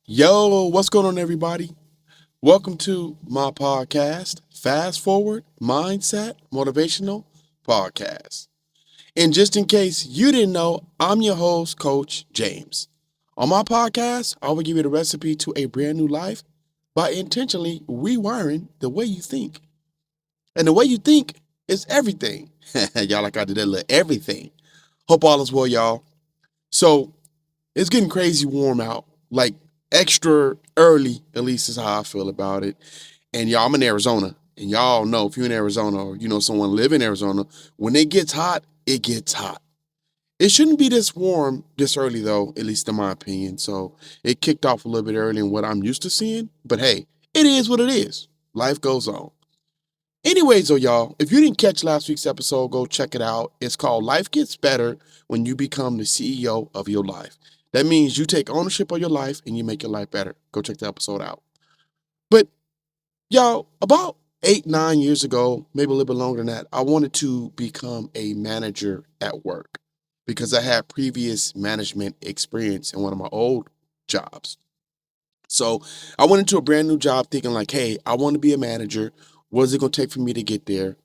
Yo, what's going on, everybody? Welcome to my podcast, Fast Forward Mindset Motivational Podcast. And just in case you didn't know, I'm your host, Coach James. On my podcast, I will give you the recipe to a brand new life by intentionally rewiring the way you think. And the way you think is everything. Y'all like I did that little everything. Hope all is well, y'all. So it's getting crazy warm out, like extra early, at least is how I feel about it. And y'all, I'm in Arizona. And y'all know if you're in Arizona or you know someone live in Arizona, when it gets hot, it gets hot. It shouldn't be this warm this early though, at least in my opinion. So it kicked off a little bit early in what I'm used to seeing. But hey, it is what it is. Life goes on. Anyways, though, y'all, if you didn't catch last week's episode, go check it out. It's called Life Gets Better When You Become the CEO of Your Life. That means you take ownership of your life and you make your life better. Go check the episode out. But, y'all, about 8, 9 years ago, maybe a little bit longer than that, I wanted to become a manager at work because I had previous management experience in one of my old jobs. So I went into a brand new job thinking like, hey, I want to be a manager. What is it going to take for me to get there?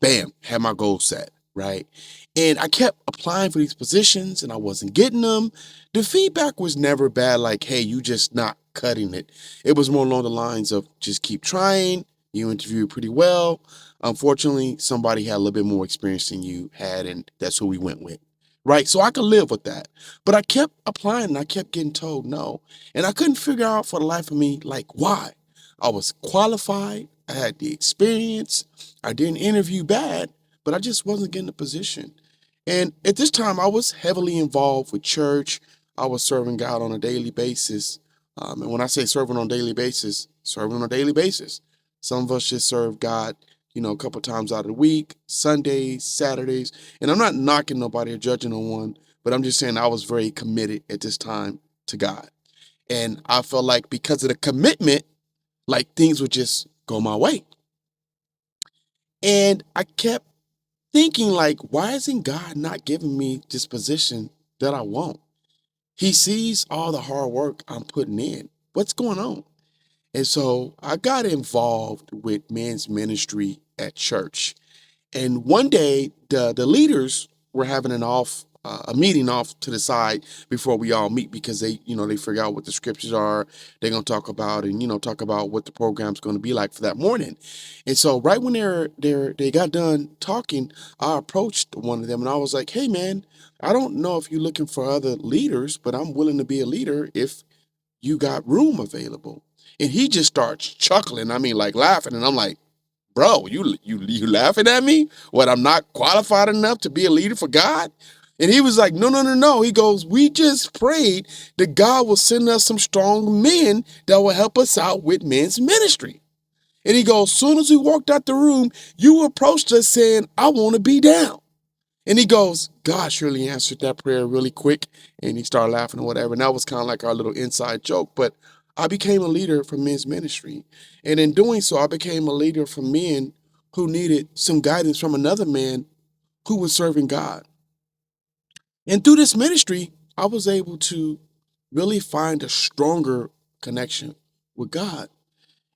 Bam, had my goal set, right? And I kept applying for these positions and I wasn't getting them. The feedback was never bad, like, hey, you just not cutting it. It was more along the lines of just keep trying. You interviewed pretty well. Unfortunately, somebody had a little bit more experience than you had, and that's who we went with. Right. So I could live with that. But I kept applying and I kept getting told no. And I couldn't figure out for the life of me, like, why. I was qualified, I had the experience, I didn't interview bad, but I just wasn't getting the position. And at this time, I was heavily involved with church. I was serving God on a daily basis. And when I say serving on a daily basis, serving on a daily basis. Some of us just serve God, a couple times out of the week, Sundays, Saturdays. And I'm not knocking nobody or judging no one, but I'm just saying I was very committed at this time to God. And I felt like because of the commitment, like things would just go my way. And I kept thinking like, why isn't God not giving me this position that I want? He sees all the hard work I'm putting in. What's going on? And so I got involved with men's ministry at church. And one day, the leaders were having a meeting off to the side before we all meet because they figure out what the scriptures are. They're gonna talk about and talk about what the program's going to be like for that morning. And so right when they got done talking, I approached one of them and I was like, "Hey man, I don't know if you're looking for other leaders, but I'm willing to be a leader if you got room available." And he just starts chuckling. I mean, like laughing, and I'm like, bro, you laughing at me? What, I'm not qualified enough to be a leader for God? And he was like, no, no, no, no. He goes, we just prayed that God will send us some strong men that will help us out with men's ministry. And he goes, soon as we walked out the room, you approached us saying, I want to be down. And he goes, God surely answered that prayer really quick. And he started laughing or whatever. And that was kind of like our little inside joke. But I became a leader for men's ministry. And in doing so, I became a leader for men who needed some guidance from another man who was serving God. And through this ministry, I was able to really find a stronger connection with God.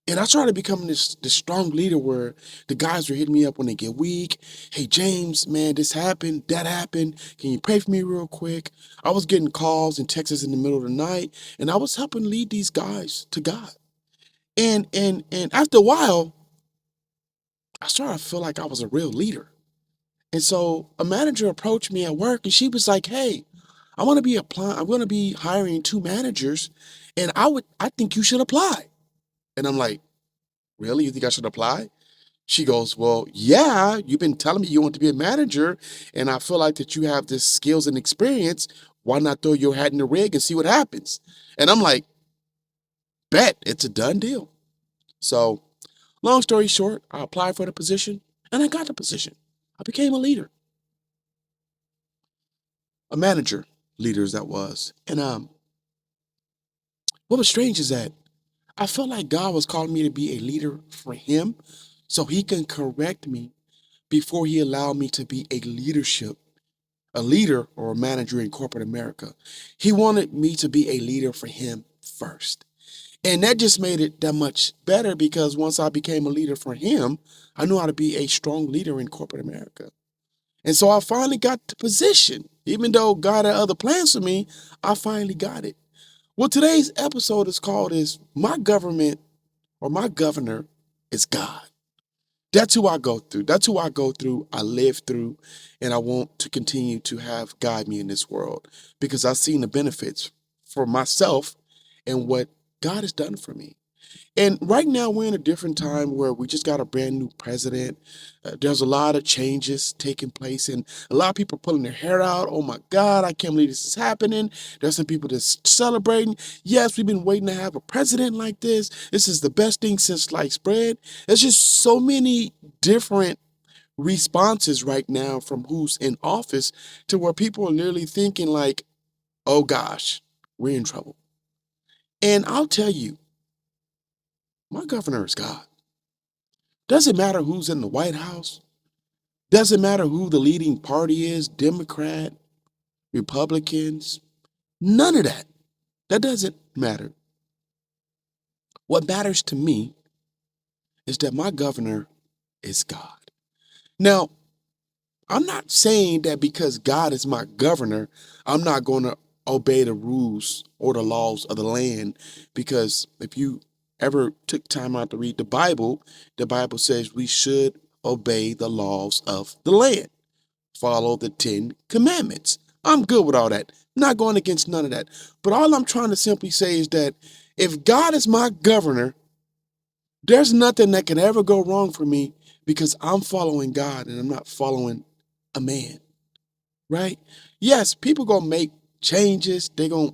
And I started becoming this strong leader where the guys were hitting me up when they get weak. Hey, James, man, this happened, that happened. Can you pray for me real quick? I was getting calls and texts in the middle of the night, and I was helping lead these guys to God. And after a while, I started to feel like I was a real leader. And so a manager approached me at work and she was like, hey, I'm gonna be hiring 2 managers, and I think you should apply. And I'm like, really? You think I should apply? She goes, well, yeah, you've been telling me you want to be a manager, and I feel like that you have this skills and experience. Why not throw your hat in the ring and see what happens? And I'm like, bet, it's a done deal. So, long story short, I applied for the position and I got the position. I became a leader, a manager, leaders that was. And what was strange is that I felt like God was calling me to be a leader for Him, so He can correct me before He allowed me to be a leader or a manager in corporate America. He wanted me to be a leader for him first. And that just made it that much better because once I became a leader for him, I knew how to be a strong leader in corporate America. And so I finally got the position. Even though God had other plans for me, I finally got it. Well, today's episode is called is My Government or My Governor is God. That's who I go through. That's who I go through, I live through, and I want to continue to have guide me in this world because I've seen the benefits for myself and what God has done for me. And right now, we're in a different time where we just got a brand new president. There's a lot of changes taking place, and a lot of people are pulling their hair out. Oh my God, I can't believe this is happening. There's some people that's celebrating. Yes, we've been waiting to have a president like this. This is the best thing since sliced bread. There's just so many different responses right now from who's in office to where people are literally thinking, like, oh gosh, we're in trouble. And I'll tell you, my governor is God. Doesn't matter who's in the White House. Doesn't matter who the leading party is, Democrat, Republicans, none of that. That doesn't matter. What matters to me is that my governor is God. Now, I'm not saying that because God is my governor, I'm not going to obey the rules or the laws of the land. Because if you ever took time out to read the Bible says we should obey the laws of the land, follow the 10 commandments. I'm good with all that. Not going against none of that. But all I'm trying to simply say is that if God is my governor, there's nothing that can ever go wrong for me because I'm following God and I'm not following a man, right? Yes, people gonna make changes. They gonna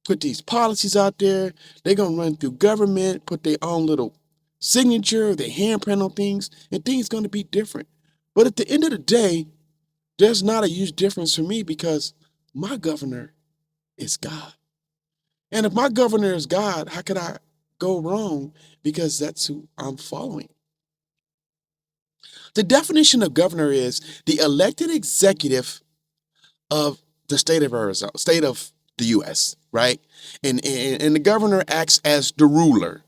put these policies out there. They gonna run through government, put their own little signature, their handprint on things, and things gonna be different. But at the end of the day, there's not a huge difference for me because my governor is God. And if my governor is God, how could I go wrong? Because that's who I'm following. The definition of governor is the elected executive of the state of Arizona, state of the U.S., right? And the governor acts as the ruler,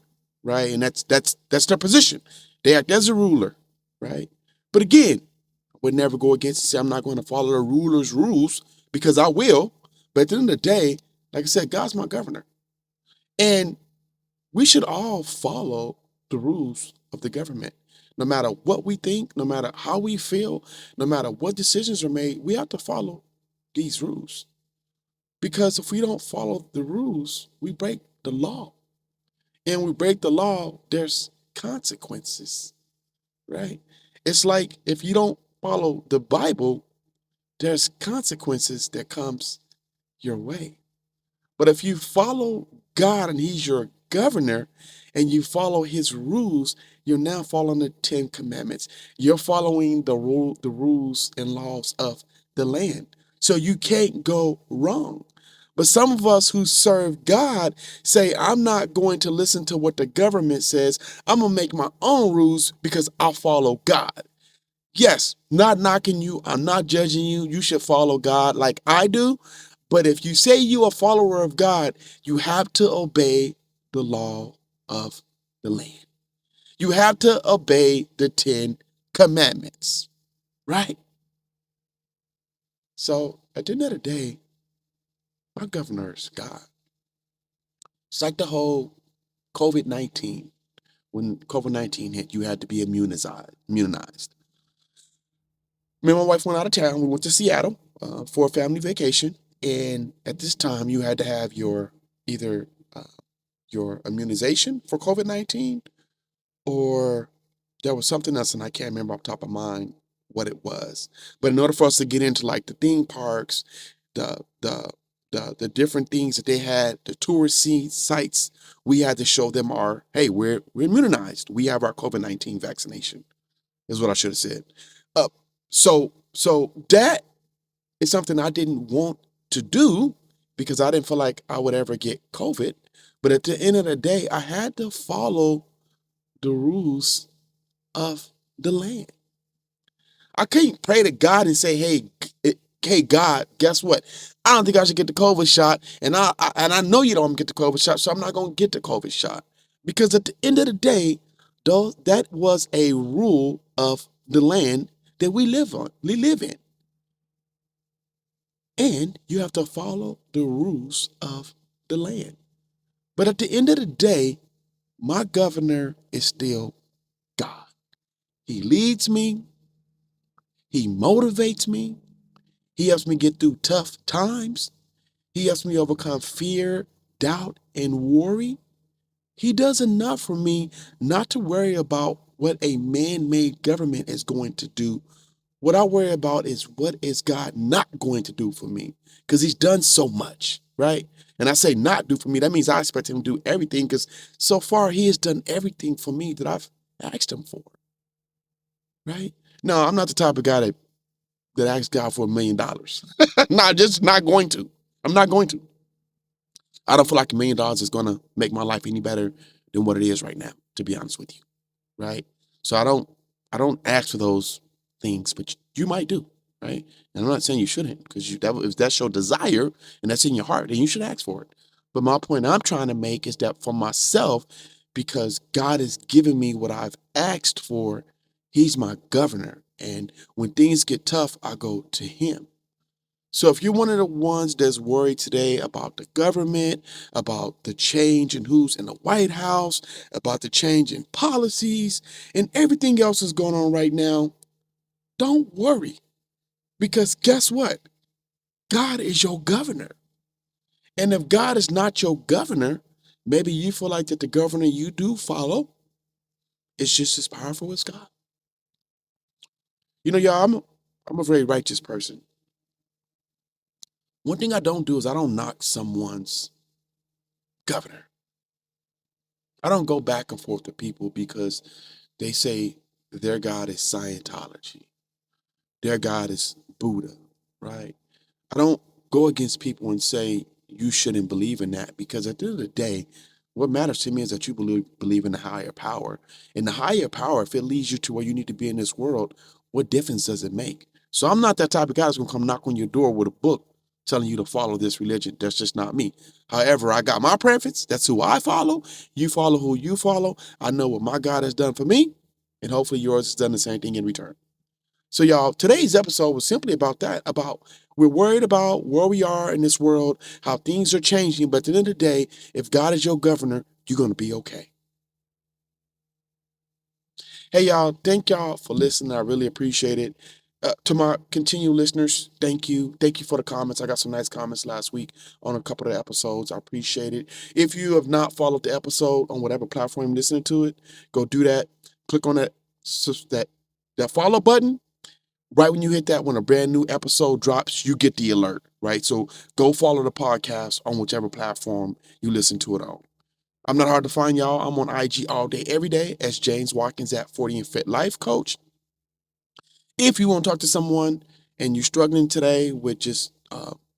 right? And that's their position. They act as a ruler, right? But again, I would never go against and say I'm not going to follow the ruler's rules because I will. But at the end of the day, like I said, God's my governor. And we should all follow the rules of the government. No matter what we think, no matter how we feel, no matter what decisions are made, we have to follow these rules. Because if we don't follow the rules, we break the law. And we break the law, there's consequences, right? It's like if you don't follow the Bible, there's consequences that comes your way. But if you follow God and he's your governor and you follow his rules, you're now following the 10 commandments. You're following the rules and laws of the land. So you can't go wrong. But some of us who serve God say, I'm not going to listen to what the government says. I'm going to make my own rules because I follow God. Yes, not knocking you. I'm not judging you. You should follow God like I do. But if you say you are a follower of God, you have to obey the law of the land. You have to obey the 10 commandments, right? So at the end of the day, my governor is God. It's like the whole COVID-19. When COVID-19 hit, you had to be immunized. Me and my wife went out of town. We went to Seattle for a family vacation. And at this time, you had to have your either your immunization for COVID-19 or there was something else, and I can't remember off the top of mind what it was. But in order for us to get into like the theme parks, the the the different things that they had, the tourist sites, we had to show them our, hey, we're immunized. We have our COVID-19 vaccination, is what I should have said. Uh, so that is something I didn't want to do because I didn't feel like I would ever get COVID. But at the end of the day, I had to follow the rules of the land. I can't pray to God and say, hey, hey, God, guess what? I don't think I should get the COVID shot, and I know you don't get the COVID shot, so I'm not gonna get the COVID shot because at the end of the day, though, that was a rule of the land that we live in, and you have to follow the rules of the land. But at the end of the day, my governor is still God. He leads me. He motivates me. He helps me get through tough times. He helps me overcome fear, doubt, and worry. He does enough for me not to worry about what a man-made government is going to do. What I worry about is what is God not going to do for me? Because he's done so much, right? And I say not do for me, that means I expect him to do everything because so far he has done everything for me that I've asked him for, right? No, I'm not the type of guy that asks God for $1 million. Not just not going to. I'm not going to. I don't feel like $1 million is going to make my life any better than what it is right now, to be honest with you, right? So I don't ask for those things, but you might do, right? And I'm not saying you shouldn't, because if that's your desire and that's in your heart, then you should ask for it. But my point I'm trying to make is that for myself, because God has given me what I've asked for, he's my governor. And when things get tough, I go to him. So if you're one of the ones that's worried today about the government, about the change in who's in the White House, about the change in policies, and everything else that's going on right now, don't worry. Because guess what? God is your governor. And if God is not your governor, maybe you feel like that the governor you do follow is just as powerful as God. You know, y'all, I'm a very righteous person. One thing I don't do is I don't knock someone's governor. I don't go back and forth with people because they say their God is Scientology, their God is Buddha, right? I don't go against people and say you shouldn't believe in that because at the end of the day, what matters to me is that you believe in the higher power. And the higher power, if it leads you to where you need to be in this world, what difference does it make? So I'm not that type of guy that's gonna come knock on your door with a book telling you to follow this religion. That's just not me. However, I got my preference. That's who I follow. You follow who you follow. I know what my God has done for me, and hopefully yours has done the same thing in return. So, y'all, today's episode was simply about that, about we're worried about where we are in this world, how things are changing, but at the end of the day, if God is your governor, you're going to be okay. Hey, y'all, thank y'all for listening. I really appreciate it. To my continued listeners, thank you. Thank you for the comments. I got some nice comments last week on a couple of the episodes. I appreciate it. If you have not followed the episode on whatever platform you're listening to it, go do that. Click on that follow button. Right when you hit that, when a brand new episode drops, you get the alert, right? So go follow the podcast on whichever platform you listen to it on. I'm not hard to find, y'all. I'm on IG all day, every day as James Watkins at 40 and Fit Life Coach. If you want to talk to someone and you're struggling today with just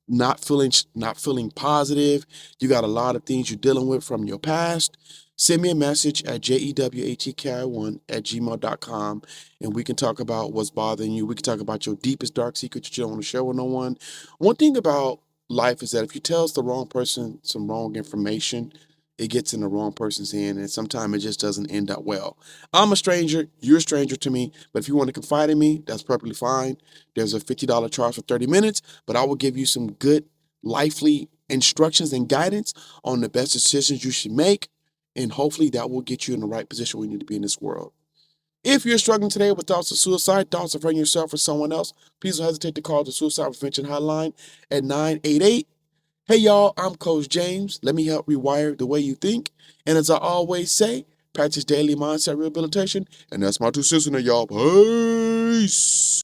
not feeling positive, you got a lot of things you're dealing with from your past, send me a message at jewatki1@gmail.com and we can talk about what's bothering you. We can talk about your deepest dark secret that you don't want to share with no one. One thing about life is that if you tell the wrong person some wrong information, it gets in the wrong person's hand, and sometimes it just doesn't end up well. I'm a stranger, you're a stranger to me, but if you want to confide in me, that's perfectly fine. There's a $50 charge for 30 minutes, but I will give you some good, lively instructions and guidance on the best decisions you should make, and hopefully that will get you in the right position where you need to be in this world. If you're struggling today with thoughts of suicide, thoughts of hurting yourself or someone else, please don't hesitate to call the Suicide Prevention Hotline at 988. Hey y'all, I'm Coach James. Let me help rewire the way you think. And as I always say, practice daily mindset rehabilitation. And that's my 2 cents in it, y'all. Peace.